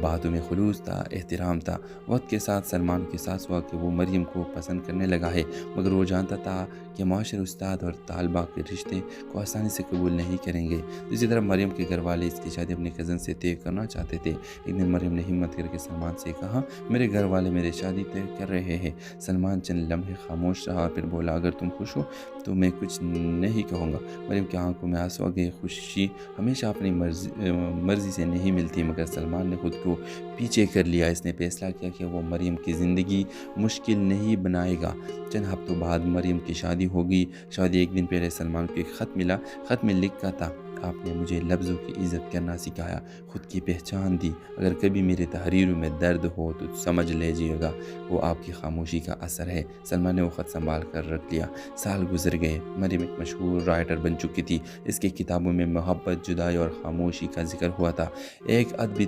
باتوں میں خلوص تھا، احترام تھا۔ وقت کے ساتھ سلمان کے ساتھ ہوا کہ وہ مریم کو پسند کرنے لگا ہے، مگر وہ جانتا تھا کہ معاشر استاد اور طالبہ کے رشتے کو آسانی سے قبول نہیں کریں گے۔ اسی طرح مریم کے گھر والے اس کی شادی اپنے کزن سے طے کرنا چاہتے تھے۔ ایک دن مریم نے ہمت کر کے سلمان سے کہا، میرے گھر والے میری شادی طے کر رہے ہیں۔ سلمان چند لمحے خاموش رہا، پھر بولا، اگر تم خوش ہو تو میں کچھ نہیں کہوں گا۔ مریم کی آنکھوں میں آنسو آ گئے۔ خوشی ہمیشہ اپنی مرضی سے نہیں ملتی، مگر سلمان نے خود کو پیچھے کر لیا۔ اس نے فیصلہ کیا کہ وہ مریم کی زندگی مشکل نہیں بنائے گا۔ چند ہفتوں بعد مریم کی شادی ہوگی۔ شادی ایک دن پہلے سلمان کو ایک خط ملا۔ خط میں لکھا تھا، آپ نے مجھے لفظوں کی عزت کرنا سکھایا، خود کی پہچان دی۔ اگر کبھی میری تحریروں میں درد ہو تو سمجھ لیجیے گا وہ آپ کی خاموشی کا اثر ہے۔ سلمان نے وہ خط سنبھال کر رکھ لیا۔ سال گزر گئے۔ مریم ایک مشہور رائٹر بن چکی تھی۔ اس کی کتابوں میں محبت، جدائی اور خاموشی کا ذکر ہوا تھا۔ ایک ادبی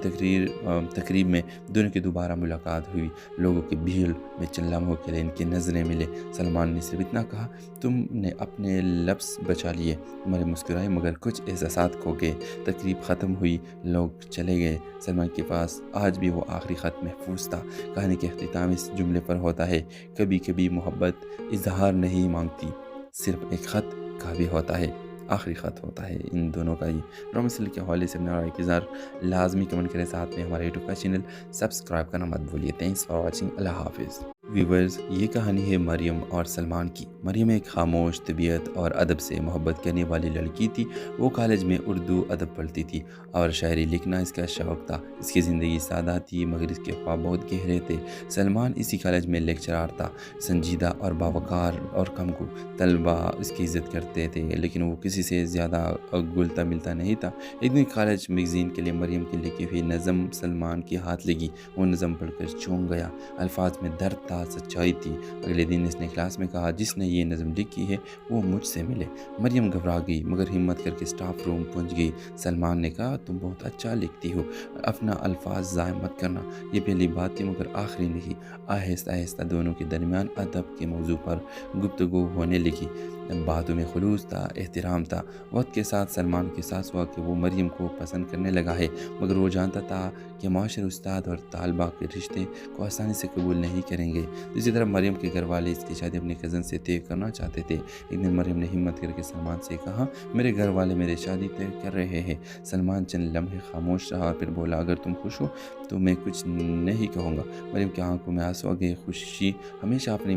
تقریب میں دونوں کی دوبارہ ملاقات ہوئی۔ لوگوں کی بھیڑ میں چند لمحوں کے لیے ان کی نظریں ملے۔ سلمان نے صرف اتنا کہا، تم نے اپنے لفظ بچا لیے۔ مریم مسکرائی، مگر کچھ احساسات کھو گئے۔ تقریب ختم ہوئی، لوگ چلے گئے۔ سلمان کے پاس آج بھی وہ آخری خط محفوظ تھا۔ کہانی کے اختتام اس جملے پر ہوتا ہے، کبھی کبھی محبت اظہار نہیں مانگتی، صرف ایک خط کافی ہوتا ہے۔ آخری خط ہوتا ہے ان دونوں کا ہی۔ ڈرامہ سیریل کے حوالے سے اپنا رائے کا اظہار لازمی کمنٹ کریں، ساتھ میں ہمارے یوٹیوب کا چینل سبسکرائب کرنا مت بھولیے۔ Thanks for watching. اللہ حافظ۔ ویورز، یہ کہانی ہے مریم اور سلمان کی۔ مریم ایک خاموش، طبیعت اور ادب سے محبت کرنے والی لڑکی تھی۔ وہ کالج میں اردو ادب پڑھتی تھی اور شاعری لکھنا اس کا شوق تھا۔ اس کی زندگی سادہ تھی، مگر اس کے خواب بہت گہرے تھے۔ سلمان اسی کالج میں لیکچرار تھا، سنجیدہ اور باوقار اور کم کو طلبہ اس کی عزت کرتے تھے، لیکن وہ کسی سے زیادہ گلتا ملتا نہیں تھا۔ ایک دن کالج میگزین کے لیے مریم کی لکھی ہوئی نظم سلمان کے ہاتھ لگی۔ وہ نظم پڑھ کر چونک گیا۔ الفاظ میں درد تھا، سچائی تھی۔ اگلے دن اس نے کلاس میں کہا، جس نے یہ نظم لکھی ہے وہ مجھ سے ملے۔ مریم گھبرا گئی، مگر ہمت کر کے اسٹاف روم پہنچ گئی۔ سلمان نے کہا، تم بہت اچھا لکھتی ہو، اپنا الفاظ ضائع مت کرنا۔ یہ پہلی بات تھی، مگر آخری نہیں۔ آہستہ آہستہ دونوں کے درمیان ادب کے موضوع پر گفتگو ہونے لگی۔ باتوں میں خلوص تھا، احترام تھا۔ وقت کے ساتھ سلمان کے ساتھ ہوا کہ وہ مریم کو پسند کرنے لگا ہے، مگر وہ جانتا تھا کہ معاشر استاد اور طالبہ کے رشتے کو آسانی سے قبول نہیں کریں گے۔ اسی طرح مریم کے گھر والے اس کی شادی اپنے کزن سے طے کرنا چاہتے تھے۔ ایک دن مریم نے ہمت کر کے سلمان سے کہا، میرے گھر والے میری شادی طے کر رہے ہیں۔ سلمان چند لمحے خاموش رہا، پھر بولا، اگر تم خوش ہو تو میں کچھ نہیں کہوں گا۔ مریم کی آنکھوں میں آنسو آ گئے۔ خوشی ہمیشہ اپنی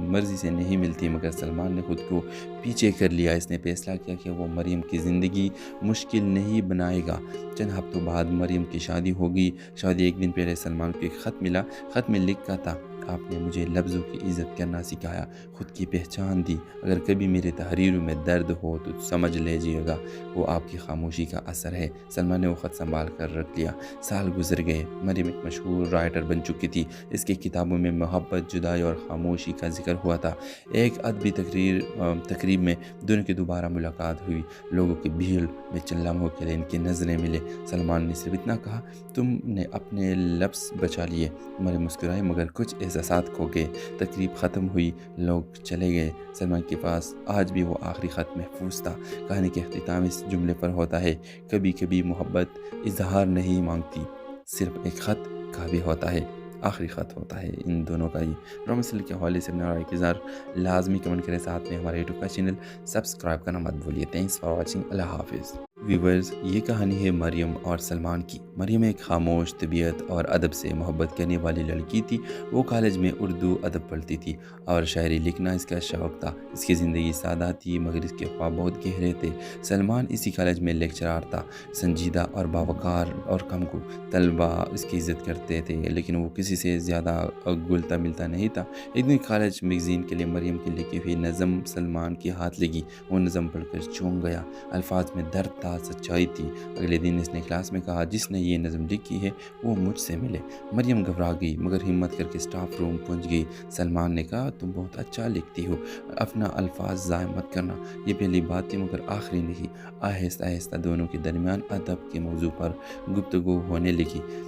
مرضی سے نہیں ملتی، مگر سلمان نے خود کو پیچھے کر لیا۔ اس نے فیصلہ کیا کہ وہ مریم کی زندگی مشکل نہیں بنائے گا۔ چند ہفتوں بعد مریم کی شادی ہوگی۔ شادی ایک دن پہلے سلمان کو ایک خط ملا۔ خط میں لکھا تھا، آپ نے مجھے لفظوں کی عزت کرنا سکھایا، خود کی پہچان دی۔ اگر کبھی میری تحریروں میں درد ہو تو سمجھ لیجیے گا وہ آپ کی خاموشی کا اثر ہے۔ سلمان نے وہ خط سنبھال کر رکھ لیا۔ سال گزر گئے۔ مریم ایک مشہور رائٹر بن چکی تھی۔ اس کی کتابوں میں محبت، جدائی اور خاموشی کا ذکر ہوا تھا۔ ایک ادبی تقریب میں دونوں کی دوبارہ ملاقات ہوئی۔ لوگوں کی بھیڑ میں چند لمحوں کے لیے ان کی نظریں ملے۔ سلمان نے صرف اتنا کہا، تم نے اپنے لفظ بچا لیے۔ مریم مسکرائی، مگر کچھ احساسات کھو گئے۔ تقریب ختم ہوئی، لوگ چلے گئے۔ سلمان کے پاس آج بھی وہ آخری خط محفوظ تھا۔ کہانی کے اختتام اس جملے پر ہوتا ہے، کبھی کبھی محبت اظہار نہیں مانگتی، صرف ایک خط کافی ہوتا ہے۔ آخری خط ہوتا ہے ان دونوں کا ہی۔ ڈرامہ سیریل کے حوالے سے اپنا رائے کا اظہار لازمی کمنٹ کریں، ساتھ میں ہمارے یوٹیوب کا چینل سبسکرائب کرنا مت بھولیے۔ Thanks for watching. اللہ حافظ۔ ویورز، یہ کہانی ہے مریم اور سلمان کی۔ مریم ایک خاموش، طبیعت اور ادب سے محبت کرنے والی لڑکی تھی۔ وہ کالج میں اردو ادب پڑھتی تھی اور شاعری لکھنا اس کا شوق تھا۔ اس کی زندگی سادہ تھی، مگر اس کے خواب بہت گہرے تھے۔ سلمان اسی کالج میں لیکچرار تھا، سنجیدہ اور باوقار اور کم کو طلبہ اس کی عزت کرتے تھے، لیکن وہ کسی سے زیادہ گلتا ملتا نہیں تھا۔ ایک دن کالج میگزین کے لیے مریم کی لکھی ہوئی نظم سلمان کے ہاتھ لگی۔ وہ نظم پڑھ کر چونک گیا۔ الفاظ میں درد تھا، سچائی تھی۔ اگلے دن اس نے کلاس میں کہا، جس نے یہ نظم لکھی ہے وہ مجھ سے ملے۔ مریم گھبرا گئی، مگر ہمت کر کے اسٹاف روم پہنچ گئی۔ سلمان نے کہا، تم بہت اچھا لکھتی ہو، اپنا الفاظ ضائع مت کرنا۔ یہ پہلی بات تھی، مگر آخری نہیں۔ آہستہ آہستہ دونوں کے درمیان ادب کے موضوع پر گفتگو ہونے لگی۔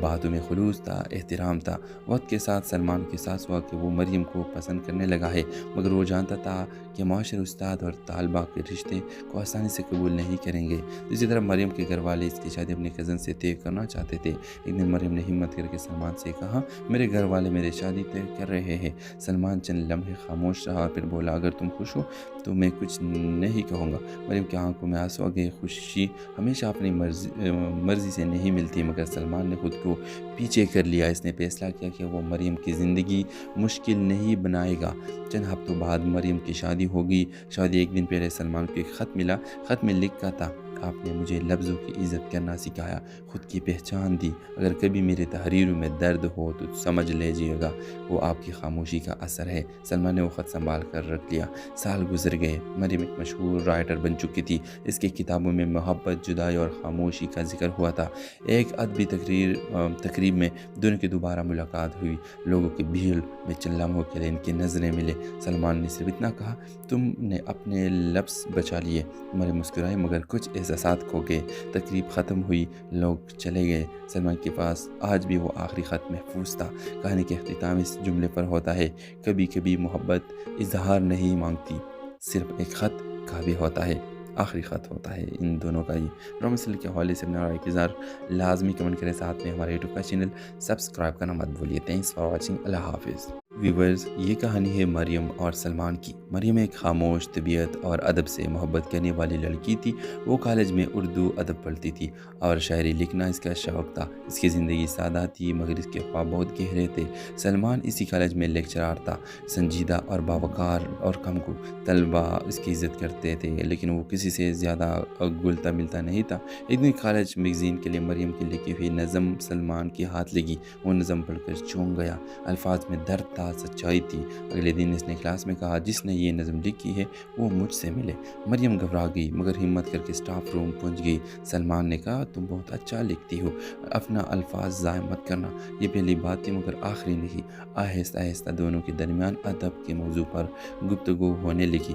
باتوں میں خلوص تھا، احترام تھا۔ وقت کے ساتھ سلمان کے ساتھ ہوا کہ وہ مریم کو پسند کرنے لگا ہے، مگر وہ جانتا تھا کہ معاشر استاد اور طالبہ کے رشتے کو آسانی سے قبول نہیں کریں گے۔ اسی طرح مریم کے گھر والے اس کی شادی اپنے کزن سے طے کرنا چاہتے تھے۔ ایک دن مریم نے ہمت کر کے سلمان سے کہا، میرے گھر والے میری شادی طے کر رہے ہیں۔ سلمان چند لمحے خاموش رہا اور پھر بولا، اگر تم خوش ہو تو میں کچھ نہیں کہوں گا۔ مریم کی آنکھوں میں آنسو آ گئے۔ خوشی ہمیشہ اپنی مرضی سے نہیں ملتی، مگر سلمان نے خود کو پیچھے کر لیا۔ اس نے فیصلہ کیا کہ وہ مریم کی زندگی مشکل نہیں بنائے گا۔ چند ہفتوں بعد مریم کی شادی ہوگی۔ شادی ایک دن پہلے سلمان کو ایک خط ملا۔ خط میں لکھا تھا، آپ نے مجھے لفظوں کی عزت کرنا سکھایا، خود کی پہچان دی۔ اگر کبھی میرے تحریروں میں درد ہو تو سمجھ لیجیے گا وہ آپ کی خاموشی کا اثر ہے۔ سلمان نے وہ خط سنبھال کر رکھ لیا۔ سال گزر گئے۔ مریم ایک مشہور رائٹر بن چکی تھی۔ اس کی کتابوں میں محبت، جدائی اور خاموشی کا ذکر ہوا تھا۔ ایک ادبی تقریب میں دونوں کی دوبارہ ملاقات ہوئی۔ لوگوں کی بھیڑ میں چند لمحوں کے لیے ان کی نظریں ملے۔ سلمان نے صرف اتنا کہا، تم نے اپنے لفظ بچا لیے۔ مریم مسکرائی مگر کچھ احساسات کھو گئے۔ تقریب ختم ہوئی، لوگ چلے گئے۔ سلمان کے پاس آج بھی وہ آخری خط محفوظ تھا۔ کہانی کے اختتام اس جملے پر ہوتا ہے، کبھی کبھی محبت اظہار نہیں مانگتی، صرف ایک خط کافی ہوتا ہے۔ آخری خط ہوتا ہے ان دونوں کا ہی۔ ڈرامہ سیریل کے حوالے سے اپنا رائے کا اظہار لازمی کمنٹ کریں، ساتھ میں ہمارے یوٹیوب کا چینل سبسکرائب کرنا مت بھولیے۔ Thanks for watching. اللہ حافظ۔ ویورز، یہ کہانی ہے مریم اور سلمان کی۔ مریم ایک خاموش، طبیعت اور ادب سے محبت کرنے والی لڑکی تھی۔ وہ کالج میں اردو ادب پڑھتی تھی اور شاعری لکھنا اس کا شوق تھا۔ اس کی زندگی سادہ تھی مگر اس کے خواب بہت گہرے تھے۔ سلمان اسی کالج میں لیکچرار تھا، سنجیدہ اور باوقار اور کم کو طلبہ اس کی عزت کرتے تھے، لیکن وہ کسی سے زیادہ گلتا ملتا نہیں تھا۔ ایک دن کالج میگزین کے لیے مریم کی لکھی ہوئی نظم سلمان کے ہاتھ لگی۔ وہ نظم پڑھ کر چونک گیا۔ الفاظ میں درد تھا، سچائی تھی۔ اگلے دن اس نے کلاس میں کہا، جس نے یہ نظم لکھی ہے وہ مجھ سے ملے۔ مریم گھبرا گئی مگر ہمت کر کے اسٹاف روم پہنچ گئی۔ سلمان نے کہا، تم بہت اچھا لکھتی ہو، اپنا الفاظ ضائع مت کرنا۔ یہ پہلی بات تھی مگر آخری نہیں۔ آہستہ آہستہ دونوں کے درمیان ادب کے موضوع پر گفتگو ہونے لگی۔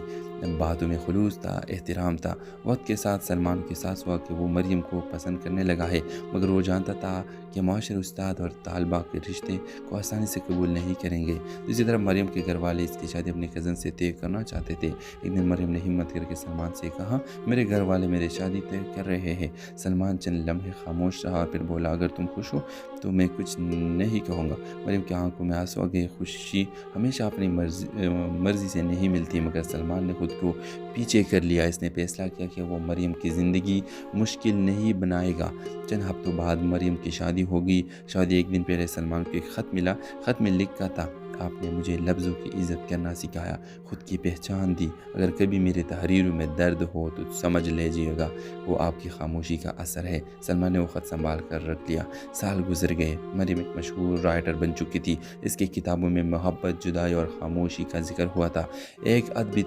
باتوں میں خلوص تھا، احترام تھا۔ وقت کے ساتھ سلمان کے ساتھ ہوا کہ وہ مریم کو پسند کرنے لگا ہے، مگر وہ جانتا تھا کہ معاشر استاد اور طالبہ کے رشتے کو آسانی سے قبول نہیں کریں گے۔ اسی طرح مریم کے گھر والے اس کی شادی اپنے کزن سے طے کرنا چاہتے تھے۔ ایک دن مریم نے ہمت کر کے سلمان سے کہا، میرے گھر والے میری شادی طے کر رہے ہیں۔ سلمان چند لمحے خاموش رہا اور پھر بولا، اگر تم خوش ہو تو میں کچھ نہیں کہوں گا۔ مریم کی آنکھوں میں آنسو آ گئے۔ خوشی ہمیشہ اپنی مرضی سے نہیں ملتی، مگر سلمان نے خود کو پیچھے کر لیا۔ اس نے فیصلہ کیا کہ وہ مریم کی زندگی مشکل نہیں بنائے گا۔ چند ہفتوں بعد مریم کی شادی ہوگی۔ شادی ایک دن پہلے سلمان کو ایک خط ملا۔ خط میں لکھا تھا، آپ نے مجھے لفظوں کی عزت کرنا سکھایا، خود کی پہچان دی۔ اگر کبھی میرے تحریروں میں درد ہو تو سمجھ لیجیے گا وہ آپ کی خاموشی کا اثر ہے۔ سلمان نے وہ خط سنبھال کر رکھ لیا۔ سال گزر گئے۔ مریم ایک مشہور رائٹر بن چکی تھی۔ اس کی کتابوں میں محبت، جدائی اور خاموشی کا ذکر ہوا تھا۔ ایک ادبی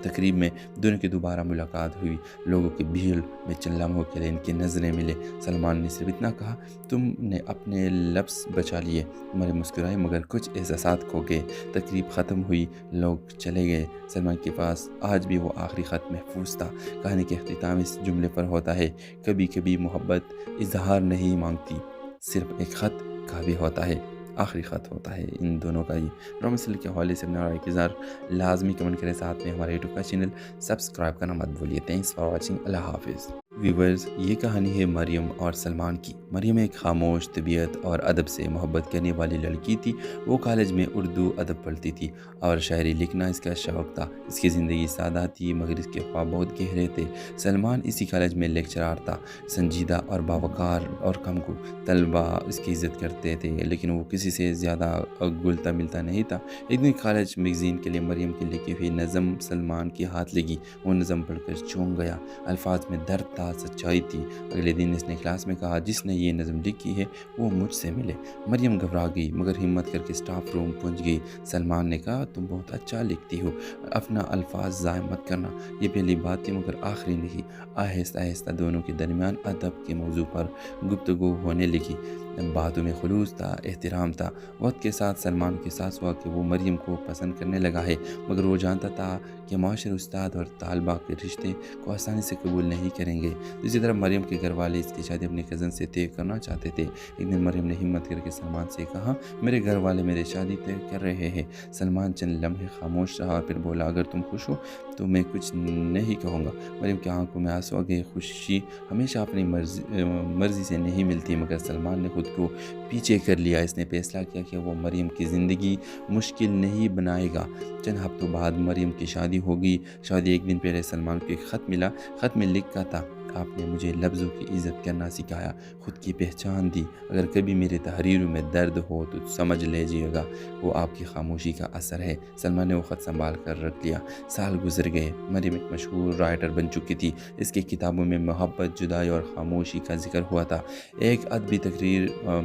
تقریب میں دونوں کی دوبارہ ملاقات ہوئی۔ لوگوں کی بھیڑ میں چند لمحوں کے لیے ان کی نظریں ملے۔ سلمان نے صرف اتنا کہا، تم نے اپنے لفظ بچا لیے۔ مریم مسکرائی مگر کچھ احساسات کھو گئے۔ تقریب ختم ہوئی، لوگ چلے گئے۔ سلمان کے پاس آج بھی وہ آخری خط محفوظ تھا۔ کہانی کے اختتام اس جملے پر ہوتا ہے، کبھی کبھی محبت اظہار نہیں مانگتی، صرف ایک خط کافی ہوتا ہے۔ آخری خط ہوتا ہے ان دونوں کا ہی۔ ڈرامہ سیریل کے حوالے سے اپنا رائے کا اظہار لازمی کمنٹ کریں، ساتھ میں ہمارے یوٹیوب کا چینل سبسکرائب کرنا مت بھولیے۔ Thanks for watching. اللہ حافظ۔ ویورز، یہ کہانی ہے مریم اور سلمان کی۔ مریم ایک خاموش، طبیعت اور ادب سے محبت کرنے والی لڑکی تھی۔ وہ کالج میں اردو ادب پڑھتی تھی اور شاعری لکھنا اس کا شوق تھا۔ اس کی زندگی سادہ تھی مگر اس کے خواب بہت گہرے تھے۔ سلمان اسی کالج میں لیکچرار تھا، سنجیدہ اور باوقار اور کم کو طلبہ اس کی عزت کرتے تھے، لیکن وہ کسی سے زیادہ گلتا ملتا نہیں تھا۔ ایک دن کالج میگزین کے لیے مریم کی لکھی ہوئی نظم سلمان کے ہاتھ لگی۔ وہ نظم پڑھ کر چونک گیا۔ الفاظ میں درد تھا، سچائی تھی۔ اگلے دن اس نے کلاس میں کہا، جس نے یہ نظم لکھی ہے وہ مجھ سے ملے۔ مریم گھبرا گئی مگر ہمت کر کے اسٹاف روم پہنچ گئی۔ سلمان نے کہا، تم بہت اچھا لکھتی ہو، اپنا الفاظ ضائع مت کرنا۔ یہ پہلی بات تھی مگر آخری نہیں۔ آہستہ آہستہ دونوں کے درمیان ادب کے موضوع پر گفتگو ہونے لگی۔ باتوں میں خلوص تھا، احترام تھا۔ وقت کے ساتھ سلمان کے احساس ہوا کہ وہ مریم کو پسند کرنے لگا ہے، مگر وہ جانتا تھا کہ معاشر استاد اور طالبہ کے رشتے کو آسانی سے قبول نہیں کریں گے۔ دوسری طرف مریم کے گھر والے اس کی شادی اپنے کزن سے طے کرنا چاہتے تھے۔ ایک دن مریم نے ہمت کر کے سلمان سے کہا، میرے گھر والے میری شادی طے کر رہے ہیں۔ سلمان چند لمحے خاموش رہا، پھر بولا، اگر تم خوش ہو تو میں کچھ نہیں کہوں گا۔ مریم کی آنکھوں میں آنسو آ گئے۔ خوشی ہمیشہ اپنی مرضی سے نہیں ملتی، مگر سلمان نے خود کو پیچھے کر لیا۔ اس نے فیصلہ کیا کہ وہ مریم کی زندگی مشکل نہیں بنائے گا۔ چند ہفتوں بعد مریم کی شادی ہوگی۔ شادی ایک دن پہلے سلمان کو ایک خط ملا۔ خط میں لکھا تھا، آپ نے مجھے لفظوں کی عزت کرنا سکھایا، خود کی پہچان دی۔ اگر کبھی میری تحریروں میں درد ہو تو سمجھ لیجیے گا وہ آپ کی خاموشی کا اثر ہے۔ سلمان نے وہ خط سنبھال کر رکھ لیا۔ سال گزر گئے۔ مریم ایک مشہور رائٹر بن چکی تھی۔ اس کی کتابوں میں محبت، جدائی اور خاموشی کا ذکر ہوا تھا۔ ایک ادبی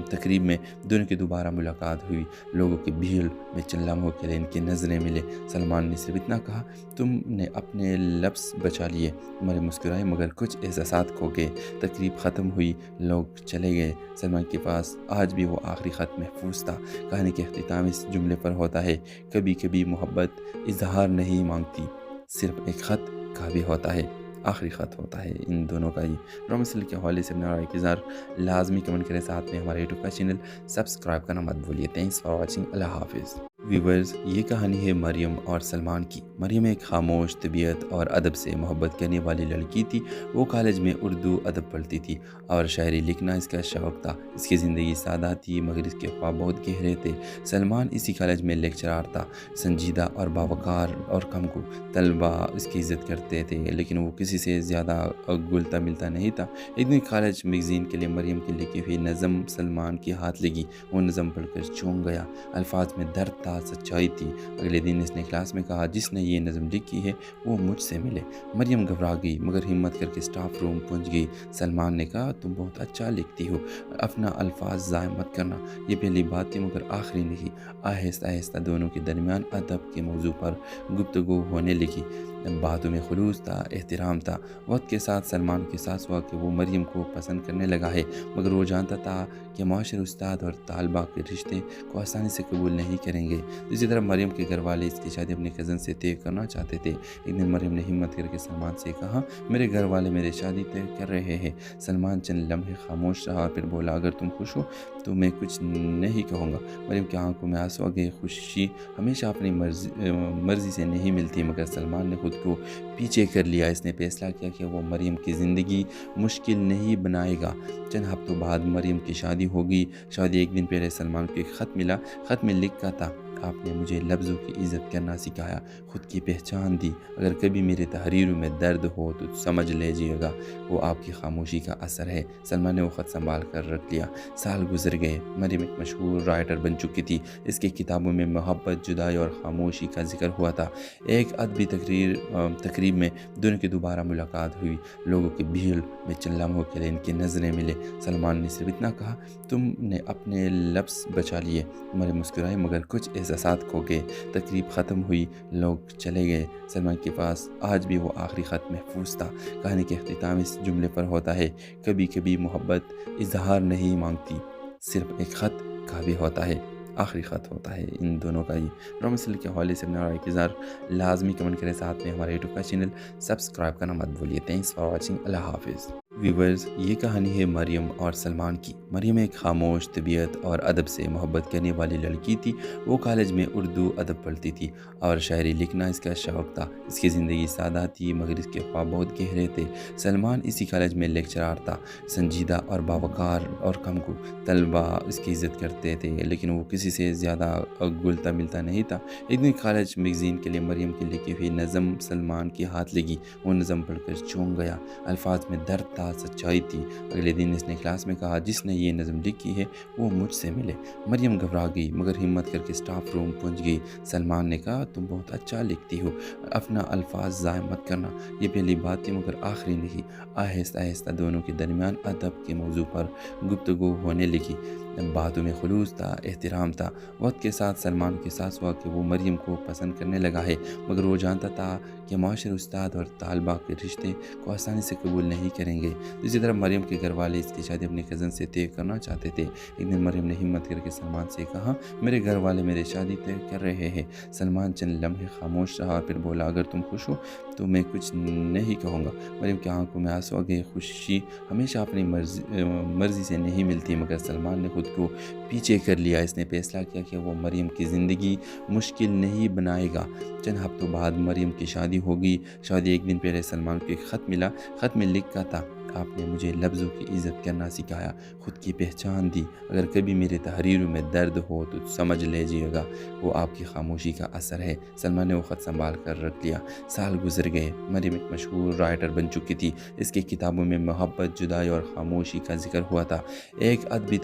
تقریب میں دونوں کی دوبارہ ملاقات ہوئی۔ لوگوں کی بھیڑ میں چند لمحوں کے لیے ان کی نظریں ملے۔ سلمان نے صرف اتنا کہا، تم نے اپنے لفظ بچا لیے۔ مریم مسکرائی، مگر کچھ احساسات کھو گئے۔ تقریب ختم ہوئی، لوگ چلے گئے۔ سلمان کے پاس آج بھی وہ آخری خط محفوظ تھا۔ کہانی کے اختتام اس جملے پر ہوتا ہے، کبھی کبھی محبت اظہار نہیں مانگتی، صرف ایک خط کافی ہوتا ہے۔ آخری خط ہوتا ہے ان دونوں کا ہی۔ ڈرامہ سیریل کے حوالے سے اپنا رائے کا اظہار لازمی کمنٹ کریں، ساتھ میں ہمارے یوٹیوب کا چینل سبسکرائب کرنا مت بھولیے۔ Thanks for watching. اللہ حافظ۔ ویورز، یہ کہانی ہے مریم اور سلمان کی۔ مریم ایک خاموش، طبیعت اور ادب سے محبت کرنے والی لڑکی تھی۔ وہ کالج میں اردو ادب پڑھتی تھی اور شاعری لکھنا اس کا شوق تھا۔ اس کی زندگی سادہ تھی، مگر اس کے خواب بہت گہرے تھے۔ سلمان اسی کالج میں لیکچرار تھا، سنجیدہ اور باوقار اور کم کو طلبہ اس کی عزت کرتے تھے، لیکن وہ کسی سے زیادہ گلتا ملتا نہیں تھا۔ ایک دن کالج میگزین کے لیے مریم کی لکھی ہوئی نظم سلمان کے ہاتھ لگی۔ وہ نظم پڑھ کر چونک گیا۔ الفاظ میں درد تھا، سچائی تھی۔ اگلے دن اس نے کلاس میں کہا، جس نے یہ نظم لکھی ہے وہ مجھ سے ملے۔ مریم گھبرا گئی، مگر ہمت کر کے اسٹاف روم پہنچ گئی۔ سلمان نے کہا، تم بہت اچھا لکھتی ہو، اپنا الفاظ ضائع مت کرنا۔ یہ پہلی بات تھی، مگر آخری نہیں۔ آہستہ آہستہ دونوں کے درمیان ادب کے موضوع پر گفتگو ہونے لگی۔ باتوں میں خلوص تھا، احترام تھا۔ وقت کے ساتھ سلمان کو احساس ہوا کہ وہ مریم کو پسند کرنے لگا ہے، مگر وہ جانتا تھا کہ معاشر استاد اور طالبہ کے رشتے کو آسانی سے قبول نہیں کریں گے۔ دوسری طرف مریم کے گھر والے اس کی شادی اپنے کزن سے طے کرنا چاہتے تھے۔ ایک دن مریم نے ہمت کر کے سلمان سے کہا، میرے گھر والے میری شادی طے کر رہے ہیں۔ سلمان چند لمحے خاموش رہا، پھر بولا، اگر تم خوش ہو تو میں کچھ نہیں کہوں گا۔ مریم کی آنکھوں میں آنسو آ گئے۔ خوشی ہمیشہ اپنی مرضی سے نہیں ملتی، مگر سلمان نے خود کو پیچھے کر لیا۔ اس نے فیصلہ کیا کہ وہ مریم کی زندگی مشکل نہیں بنائے گا۔ چند ہفتوں بعد مریم کی شادی ہوگی۔ شادی ایک دن پہلے سلمان کو ایک خط ملا۔ خط میں لکھا تھا، آپ نے مجھے لفظوں کی عزت کرنا سکھایا، خود کی پہچان دی۔ اگر کبھی میری تحریروں میں درد ہو تو سمجھ لیجیے گا وہ آپ کی خاموشی کا اثر ہے۔ سلمان نے وہ خط سنبھال کر رکھ لیا۔ سال گزر گئے۔ مریم ایک مشہور رائٹر بن چکی تھی۔ اس کی کتابوں میں محبت، جدائی اور خاموشی کا ذکر ہوا تھا۔ ایک ادبی تقریب میں دونوں کی دوبارہ ملاقات ہوئی۔ لوگوں کی بھیڑ میں چند لمحوں کے لیے ان کی نظریں ملے۔ سلمان نے صرف اتنا کہا، تم نے اپنے لفظ بچا لیے۔ مریم مسکرائی، مگر کچھ احساسات کھو گئے۔ تقریب ختم ہوئی، لوگ چلے گئے۔ سلمان کے پاس آج بھی وہ آخری خط محفوظ تھا۔ کہانی کے اختتام اس جملے پر ہوتا ہے، کبھی کبھی محبت اظہار نہیں مانگتی، صرف ایک خط کافی ہوتا ہے۔ آخری خط ہوتا ہے ان دونوں کا ہی۔ ڈرامہ سیریل کے حوالے سے اپنا رائے کا اظہار لازمی کمنٹ کریں، ساتھ میں ہمارے یوٹیوب کا چینل سبسکرائب کرنا مت بھولیے۔ Thanks for watching. اللہ حافظ۔ ویورز، یہ کہانی ہے مریم اور سلمان کی۔ مریم ایک خاموش، طبیعت اور ادب سے محبت کرنے والی لڑکی تھی۔ وہ کالج میں اردو ادب پڑھتی تھی اور شاعری لکھنا اس کا شوق تھا۔ اس کی زندگی سادہ تھی، مگر اس کے خواب بہت گہرے تھے۔ سلمان اسی کالج میں لیکچرار تھا، سنجیدہ اور باوقار اور کم کو طلبہ اس کی عزت کرتے تھے، لیکن وہ کسی سے زیادہ گلتا ملتا نہیں تھا۔ ایک دن کالج میگزین کے لیے مریم کی لکھی ہوئی نظم سلمان کے ہاتھ لگی۔ وہ نظم پڑھ کر چونک گیا۔ الفاظ میں درد تھا، سچائی تھی۔ اگلے دن اس نے کلاس میں کہا، جس نے یہ نظم لکھی ہے وہ مجھ سے ملے۔ مریم گھبرا گئی، مگر ہمت کر کے اسٹاف روم پہنچ گئی۔ سلمان نے کہا، تم بہت اچھا لکھتی ہو، اپنا الفاظ ضائع مت کرنا۔ یہ پہلی بات تھی، مگر آخری نہیں۔ آہستہ آہستہ دونوں کے درمیان ادب کے موضوع پر گفتگو ہونے لگی۔ باتوں میں خلوص تھا، احترام تھا۔ وقت کے ساتھ سلمان کو احساس ہوا کہ وہ مریم کو پسند کرنے لگا ہے، مگر وہ جانتا تھا کہ معاشر استاد اور طالبہ کے رشتے کو آسانی سے قبول نہیں کریں گے۔ دوسری طرف مریم کے گھر والے اس کی شادی اپنے کزن سے طے کرنا چاہتے تھے۔ ایک دن مریم نے ہمت کر کے سلمان سے کہا، میرے گھر والے میری شادی طے کر رہے ہیں۔ سلمان چند لمحے خاموش رہا، پھر بولا، اگر تم خوش ہو تو میں کچھ نہیں کہوں گا۔ مریم کی آنکھوں میں آنسو آ گئے۔ خوشی ہمیشہ اپنی مرضی سے نہیں ملتی، مگر سلمان نے خود کو پیچھے کر لیا۔ اس نے فیصلہ کیا کہ وہ مریم کی زندگی مشکل نہیں بنائے گا۔ چند ہفتوں بعد مریم کی شادی ہوگی۔ شادی ایک دن پہلے سلمان کو ایک خط ملا۔ خط میں لکھا تھا، آپ نے مجھے لفظوں کی عزت کرنا سکھایا، خود کی پہچان دی۔ اگر کبھی میری تحریروں میں درد ہو تو سمجھ لیجیے گا وہ آپ کی خاموشی کا اثر ہے۔ سلمان نے وہ خط سنبھال کر رکھ لیا۔ سال گزر گئے۔ مریم ایک مشہور رائٹر بن چکی تھی۔ اس کی کتابوں میں محبت، جدائی اور خاموشی کا ذکر ہوا تھا۔ ایک ادبی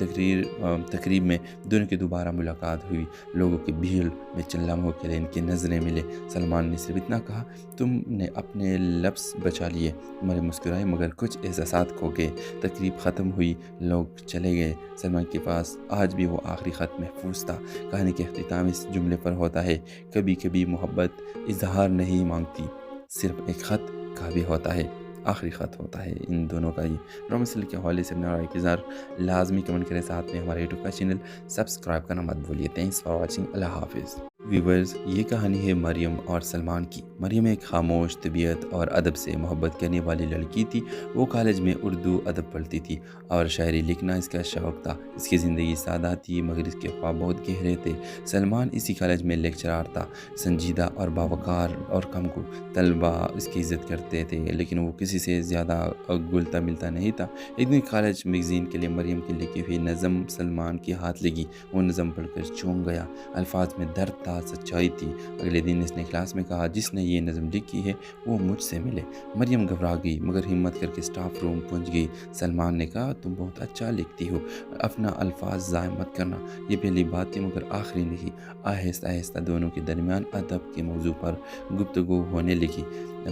تقریب میں دونوں کی دوبارہ ملاقات ہوئی۔ لوگوں کی بھیڑ میں چند لمحوں کے لیے ان کی نظریں ملے۔ سلمان نے صرف اتنا کہا، تم نے اپنے لفظ بچا لیے۔ مریم مسکرائی مگر کچھ احساسات کھو گئے۔ تقریب ختم ہوئی، لوگ چلے گئے۔ سلمان کے پاس آج بھی وہ آخری خط محفوظ تھا۔ کہانی کے اختتام اس جملے پر ہوتا ہے، کبھی کبھی محبت اظہار نہیں مانگتی، صرف ایک خط کافی ہوتا ہے۔ آخری خط ہوتا ہے ان دونوں کا ہی۔ ڈرامہ سیریل کے حوالے سے اپنا رائے کی اظہار لازمی کمنٹ کریں، ساتھ میں ہمارے یوٹیوب کا چینل سبسکرائب کرنا مت بھولیے۔ Thanks for watching. اللہ حافظ۔ ویورز، یہ کہانی ہے مریم اور سلمان کی۔ مریم ایک خاموش، طبیعت اور ادب سے محبت کرنے والی لڑکی تھی۔ وہ کالج میں اردو ادب پڑھتی تھی اور شاعری لکھنا اس کا شوق تھا۔ اس کی زندگی سادہ تھی مگر اس کے خواب بہت گہرے تھے۔ سلمان اسی کالج میں لیکچرار تھا، سنجیدہ اور باوقار اور کم کو طلبہ اس کی عزت کرتے تھے، لیکن وہ کسی سے زیادہ گلتا ملتا نہیں تھا۔ ایک دن کالج میگزین کے لیے مریم کی لکھی ہوئی نظم سلمان کے ہاتھ لگی۔ وہ نظم پڑھ کر چونک گیا۔ الفاظ میں درد تھا، سچائی تھی۔ اگلے دن اس نے کلاس میں کہا، جس نے یہ نظم لکھی ہے وہ مجھ سے ملے۔ مریم گھبرا گئی مگر ہمت کر کے اسٹاف روم پہنچ گئی۔ سلمان نے کہا، تم بہت اچھا لکھتی ہو، اپنا الفاظ ضائع مت کرنا۔ یہ پہلی بات تھی مگر آخری نہیں۔ آہستہ آہستہ دونوں کے درمیان ادب کے موضوع پر گفتگو ہونے لگی۔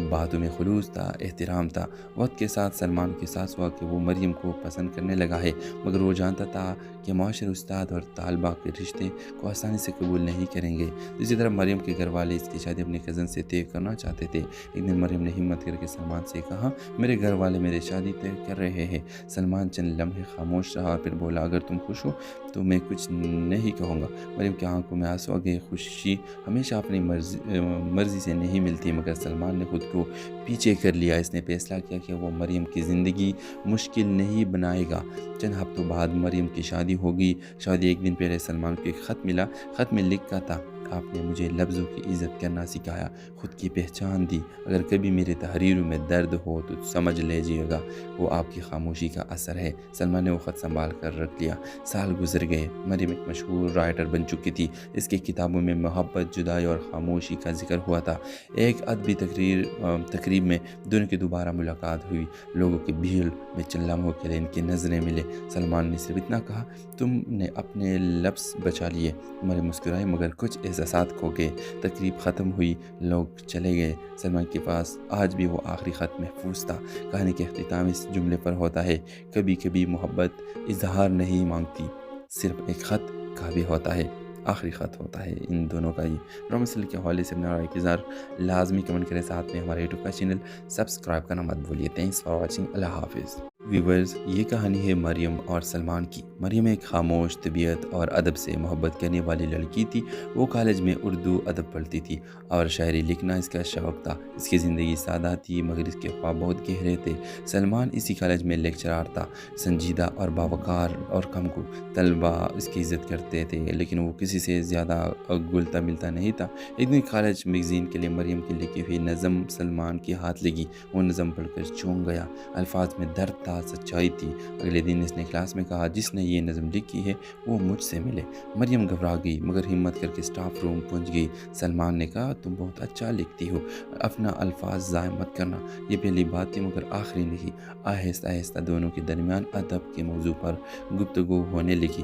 باتوں میں خلوص تھا، احترام تھا۔ وقت کے ساتھ سلمان کو احساس ہوا کہ وہ مریم کو پسند کرنے لگا ہے، مگر وہ جانتا تھا کہ معاشر استاد اور طالبہ کے رشتے کو آسانی سے قبول نہیں کریں گے۔ دوسری طرف مریم کے گھر والے اس کی شادی اپنے کزن سے طے کرنا چاہتے تھے۔ ایک دن مریم نے ہمت کر کے سلمان سے کہا، میرے گھر والے میری شادی طے کر رہے ہیں۔ سلمان چند لمحے خاموش رہا، پھر بولا، اگر تم خوش ہو تو میں کچھ نہیں کہوں گا۔ مریم کی آنکھوں میں آنسو آ گئے۔ خوشی ہمیشہ اپنی مرضی سے نہیں ملتی، مگر سلمان نے خود کو پیچھے کر لیا۔ اس نے فیصلہ کیا کہ وہ مریم کی زندگی مشکل نہیں بنائے گا۔ چند ہفتوں بعد مریم کی شادی ہوگی۔ شادی ایک دن پہلے سلمان کو ایک خط ملا۔ خط میں لکھا تھا، آپ نے مجھے لفظوں کی عزت کرنا سکھایا، خود کی پہچان دی۔ اگر کبھی میری تحریروں میں درد ہو تو سمجھ لیجیے گا وہ آپ کی خاموشی کا اثر ہے۔ سلمان نے وہ خط سنبھال کر رکھ لیا۔ سال گزر گئے۔ مریم ایک مشہور رائٹر بن چکی تھی۔ اس کی کتابوں میں محبت، جدائی اور خاموشی کا ذکر ہوا تھا۔ ایک ادبی تقریب میں دونوں کی دوبارہ ملاقات ہوئی۔ لوگوں کی بھیڑ میں چند لمحوں کے لیے ان کی نظریں ملے۔ سلمان نے صرف اتنا کہا، تم نے اپنے لفظ بچا لیے۔ مریم مسکرائی مگر کچھ احساسات کھو گئے۔ تقریب ختم ہوئی، لوگ چلے گئے۔ سلمان کے پاس آج بھی وہ آخری خط محفوظ تھا۔ کہانی کے اختتام اس جملے پر ہوتا ہے، کبھی کبھی محبت اظہار نہیں مانگتی، صرف ایک خط کافی ہوتا ہے۔ آخری خط ہوتا ہے ان دونوں کا ہی۔ ڈرامہ سیریل کے حوالے سے اپنا رائے کی اظہار لازمی کمنٹ کریں، ساتھ میں ہمارے یوٹیوب کا چینل سبسکرائب کرنا مت بھولیے۔ Thanks for watching. اللہ حافظ۔ ویورز، یہ کہانی ہے مریم اور سلمان کی۔ مریم ایک خاموش، طبیعت اور ادب سے محبت کرنے والی لڑکی تھی۔ وہ کالج میں اردو ادب پڑھتی تھی اور شاعری لکھنا اس کا شوق تھا۔ اس کی زندگی سادہ تھی مگر اس کے خواب بہت گہرے تھے۔ سلمان اسی کالج میں لیکچرار تھا، سنجیدہ اور باوقار اور کم کو طلبہ اس کی عزت کرتے تھے، لیکن وہ کسی سے زیادہ گلتا ملتا نہیں تھا۔ ایک دن کالج میگزین کے لیے مریم کی لکھی ہوئی نظم سلمان کے ہاتھ لگی۔ وہ نظم پڑھ کر چونک گیا۔ الفاظ میں درد تھا، سچائی تھی۔ اگلے دن اس نے کلاس میں کہا، جس نے یہ نظم لکھی ہے وہ مجھ سے ملے۔ مریم گھبرا گئی مگر ہمت کر کے اسٹاف روم پہنچ گئی۔ سلمان نے کہا، تم بہت اچھا لکھتی ہو، اپنا الفاظ ضائع مت کرنا۔ یہ پہلی بات تھی مگر آخری نہیں۔ آہستہ آہستہ دونوں کے درمیان ادب کے موضوع پر گفتگو ہونے لگی۔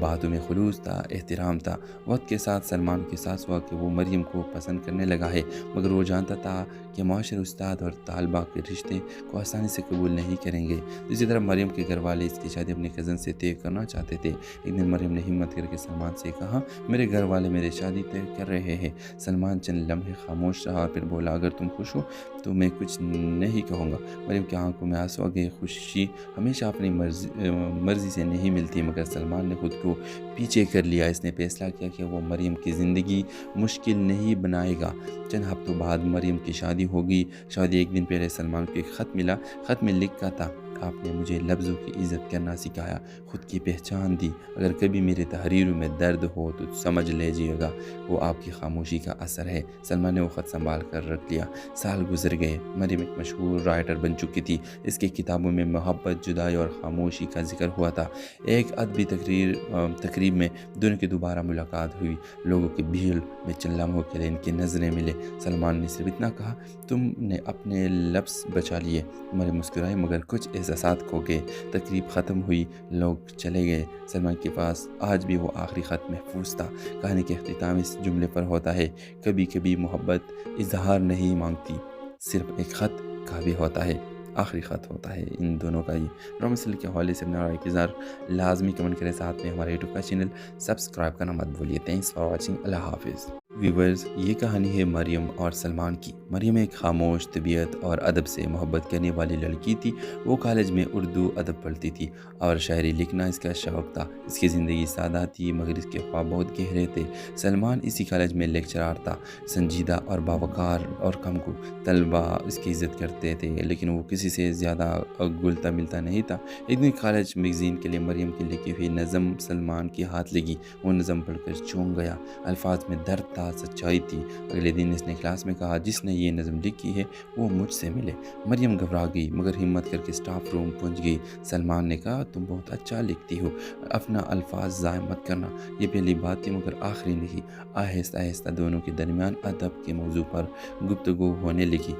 باتوں میں خلوص تھا، احترام تھا۔ وقت کے ساتھ سلمان کے احساس ہوا کہ وہ مریم کو پسند کرنے لگا ہے، مگر وہ جانتا تھا کہ معاشر استاد اور طالبہ کے رشتے کو آسانی سے قبول نہیں کریں گے۔ دوسری طرف مریم کے گھر والے اس کی شادی اپنے کزن سے طے کرنا چاہتے تھے۔ ایک دن مریم نے ہمت کر کے سلمان سے کہا، میرے گھر والے میری شادی طے کر رہے ہیں۔ سلمان چند لمحے خاموش رہا، پھر بولا، اگر تم خوش ہو تو میں کچھ نہیں کہوں گا۔ مریم کی آنکھوں میں آنسو آ گئے۔ خوشی ہمیشہ اپنی مرضی سے نہیں ملتی، مگر سلمان نے خود کو پیچھے کر لیا۔ اس نے فیصلہ کیا کہ وہ مریم کی زندگی مشکل نہیں بنائے گا۔ چند ہفتوں بعد مریم کی شادی ہوگی۔ شادی ایک دن پہلے سلمان کو ایک خط ملا۔ خط میں لکھا تھا، آپ نے مجھے لفظوں کی عزت کرنا سکھایا، خود کی پہچان دی۔ اگر کبھی میری تحریروں میں درد ہو تو سمجھ لیجیے گا وہ آپ کی خاموشی کا اثر ہے۔ سلمان نے وہ خط سنبھال کر رکھ لیا۔ سال گزر گئے۔ مریم ایک مشہور رائٹر بن چکی تھی۔ اس کی کتابوں میں محبت، جدائی اور خاموشی کا ذکر ہوا تھا۔ ایک ادبی تقریب میں دونوں کی دوبارہ ملاقات ہوئی۔ لوگوں کی بھیڑ میں چند لمحوں کے لیے ان کی نظریں ملے۔ سلمان نے صرف اتنا کہا، تم نے اپنے لفظ بچا لیے۔ مریم مسکرائی، مگر کچھ احساسات کھو گئے۔ تقریب ختم ہوئی، لوگ چلے گئے۔ سلمان کے پاس آج بھی وہ آخری خط محفوظ تھا۔ کہانی کے اختتام اس جملے پر ہوتا ہے، کبھی کبھی محبت اظہار نہیں مانگتی، صرف ایک خط کافی ہوتا ہے۔ آخری خط ہوتا ہے ان دونوں کا۔ یہ ڈرامہ سیریل کے حوالے سے اپنا رائے کا اظہار لازمی کمنٹ کریں، ساتھ میں ہمارے یوٹیوب کا چینل سبسکرائب کرنا مت بھولیے۔ Thanks for watching. اللہ حافظ۔ ویورز، یہ کہانی ہے مریم اور سلمان کی۔ مریم ایک خاموش، طبیعت اور ادب سے محبت کرنے والی لڑکی تھی۔ وہ کالج میں اردو ادب پڑھتی تھی اور شاعری لکھنا اس کا شوق تھا۔ اس کی زندگی سادہ تھی، مگر اس کے خواب بہت گہرے تھے۔ سلمان اسی کالج میں لیکچرار تھا، سنجیدہ اور باوقار اور کم کو طلبہ اس کی عزت کرتے تھے، لیکن وہ کسی سے زیادہ گلتا ملتا نہیں تھا۔ ایک دن کالج میگزین کے لیے مریم کی لکھی ہوئی نظم سلمان کے ہاتھ لگی۔ وہ نظم پڑھ کر چونک گیا۔ الفاظ میں درد تھا، سچائی تھی۔ اگلے دن اس نے کلاس میں کہا، جس نے یہ نظم لکھی ہے وہ مجھ سے ملے۔ مریم گھبرا گئی، مگر ہمت کر کے اسٹاف روم پہنچ گئی۔ سلمان نے کہا، تم بہت اچھا لکھتی ہو، اپنا الفاظ ضائع مت کرنا۔ یہ پہلی بات تھی، مگر آخری نہیں۔ آہستہ آہستہ دونوں کے درمیان ادب کے موضوع پر گفتگو ہونے لگی۔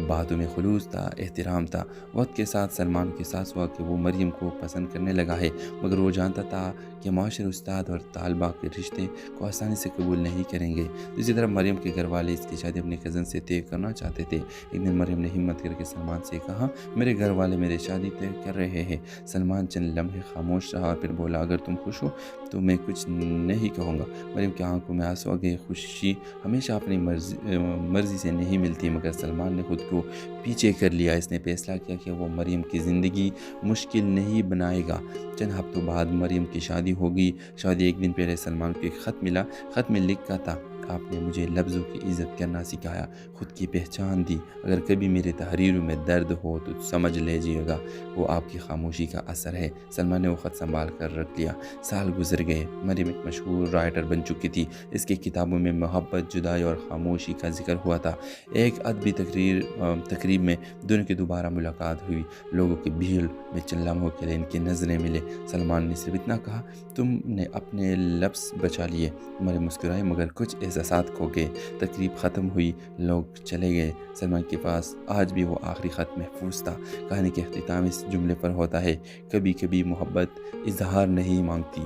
باتوں میں خلوص تھا، احترام تھا۔ وقت کے ساتھ سلمان کے احساس ہوا کہ وہ مریم کو پسند کرنے لگا ہے، مگر وہ جانتا تھا کہ معاشر استاد اور طالبہ کے رشتے کو آسانی سے قبول نہیں کریں گے۔ دوسری طرف مریم کے گھر والے اس کی شادی اپنے کزن سے طے کرنا چاہتے تھے۔ ایک دن مریم نے ہمت کر کے سلمان سے کہا، میرے گھر والے میری شادی طے کر رہے ہیں۔ سلمان چند لمحے خاموش رہا، پھر بولا، اگر تم خوش ہو تو میں کچھ نہیں کہوں گا۔ مریم کی آنکھوں میں آنسو آ گئے۔ خوشی ہمیشہ اپنی مرضی سے نہیں ملتی، مگر سلمان نے خود کو پیچھے کر لیا۔ اس نے فیصلہ کیا کہ وہ مریم کی زندگی مشکل نہیں بنائے گا۔ چند ہفتوں بعد مریم کی شادی ہوگی۔ شادی ایک دن پہلے سلمان کو ایک خط ملا۔ خط میں لکھا تھا، آپ نے مجھے لفظوں کی عزت کرنا سکھایا، خود کی پہچان دی۔ اگر کبھی میری تحریروں میں درد ہو تو سمجھ لیجیے گا وہ آپ کی خاموشی کا اثر ہے۔ سلمان نے وہ خط سنبھال کر رکھ لیا۔ سال گزر گئے۔ مریم ایک مشہور رائٹر بن چکی تھی۔ اس کی کتابوں میں محبت، جدائی اور خاموشی کا ذکر ہوا تھا۔ ایک ادبی تقریب میں دونوں کی دوبارہ ملاقات ہوئی۔ لوگوں کی بھیڑ میں چند لمحوں کے لیے ان کی نظریں ملے۔ سلمان نے صرف اتنا کہا، تم نے اپنے لفظ بچا لیے۔ مریم مسکرائی، مگر کچھ احساسات کھو گئے۔ تقریب ختم ہوئی، لوگ چلے گئے۔ سلمان کے پاس آج بھی وہ آخری خط محفوظ تھا۔ کہانی کے اختتام اس جملے پر ہوتا ہے، کبھی کبھی محبت اظہار نہیں مانگتی،